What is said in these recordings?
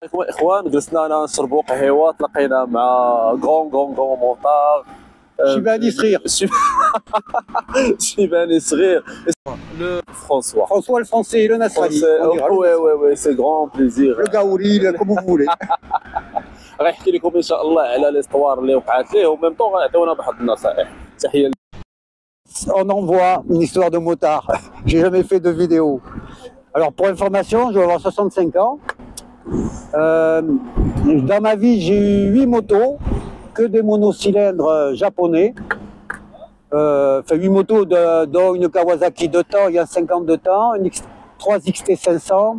اخوان جلسنا انا نشربوا قهوه تلاقينا مع غون موطار شيباني صغير. شيباني صغير. Le François. François le français et le Nassali. Oui, c'est grand plaisir. Le gaouli, comme vous voulez. غيحكي لكم ان شاء الله على ليستوار اللي وقعت ليه وميم طون غيعطيونا بعض النصائح. تحيه. On envoie une histoire de motard. J'ai jamais fait de vidéo. Alors pour information, je vais avoir 65 ans. Dans ma vie, j'ai eu 8 motos, que des monocylindres japonais. Enfin 8 motos, dont une Kawasaki de temps, il y a 50 de temps, une 3 XT500,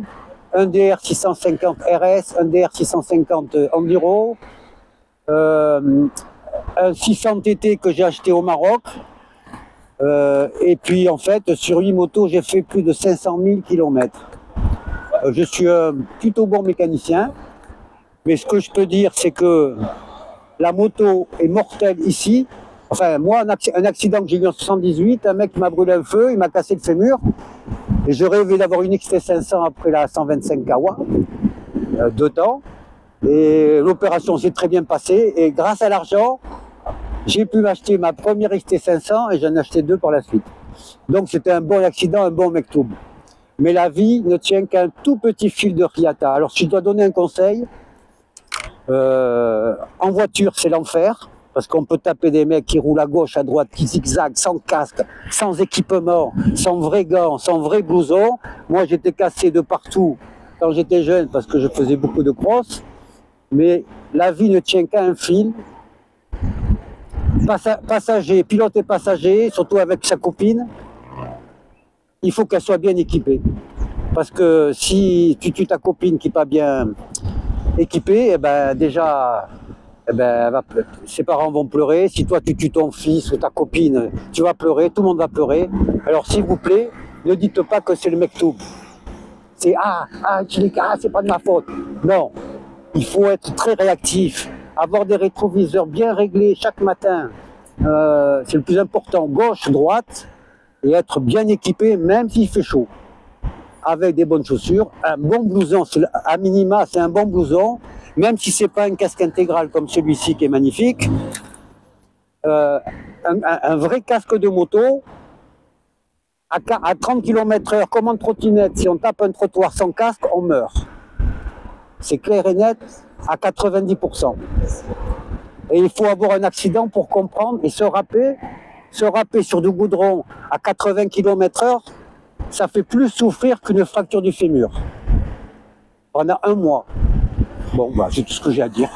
un DR 650 RS, un DR 650 Enduro, un 600 TT que j'ai acheté au Maroc. Et puis en fait, sur 8 motos, j'ai fait plus de 500 000 km. Je suis un plutôt bon mécanicien, mais ce que je peux dire, c'est que la moto est mortelle ici. Enfin, moi, un accident que j'ai eu en 78, un mec m'a brûlé un feu, il m'a cassé le fémur. Et je rêvais d'avoir une XT500 après la 125 Kawa, 2 temps. Et l'opération s'est très bien passée. Et grâce à l'argent, j'ai pu m'acheter ma première XT500 et j'en ai acheté 2 par la suite. Donc c'était un bon accident, un bon mektoub. Mais la vie ne tient qu'un tout petit fil de Riata. Alors si je dois donner un conseil, en voiture c'est l'enfer, parce qu'on peut taper des mecs qui roulent à gauche, à droite, qui zigzaguent, sans casque, sans équipement, sans vrais gants, sans vrai blouson. Moi j'étais cassé de partout quand j'étais jeune parce que je faisais beaucoup de cross. Mais la vie ne tient qu'à un fil. Passager, pilote et passager, surtout avec sa copine, il faut qu'elle soit bien équipée. Parce que si tu tues ta copine qui n'est pas bien équipée, eh ben déjà, ses parents vont pleurer. Si toi tu tues ton fils ou ta copine, tu vas pleurer, tout le monde va pleurer. Alors s'il vous plaît, ne dites pas que c'est le mektoub. C'est c'est pas de ma faute. Non, il faut être très réactif. Avoir des rétroviseurs bien réglés chaque matin, c'est le plus important, gauche, droite, et être bien équipé même s'il fait chaud. Avec des bonnes chaussures, un bon blouson, à minima c'est un bon blouson, même si c'est pas un casque intégral comme celui-ci qui est magnifique, un vrai casque de moto, à 30 km/h comme en trottinette, si on tape un trottoir sans casque, on meurt. C'est clair et net à 90%. Et il faut avoir un accident pour comprendre et se râper sur du goudron à 80 km/h, ça fait plus souffrir qu'une fracture du fémur. Pendant un mois. Bon, c'est tout ce que j'ai à dire.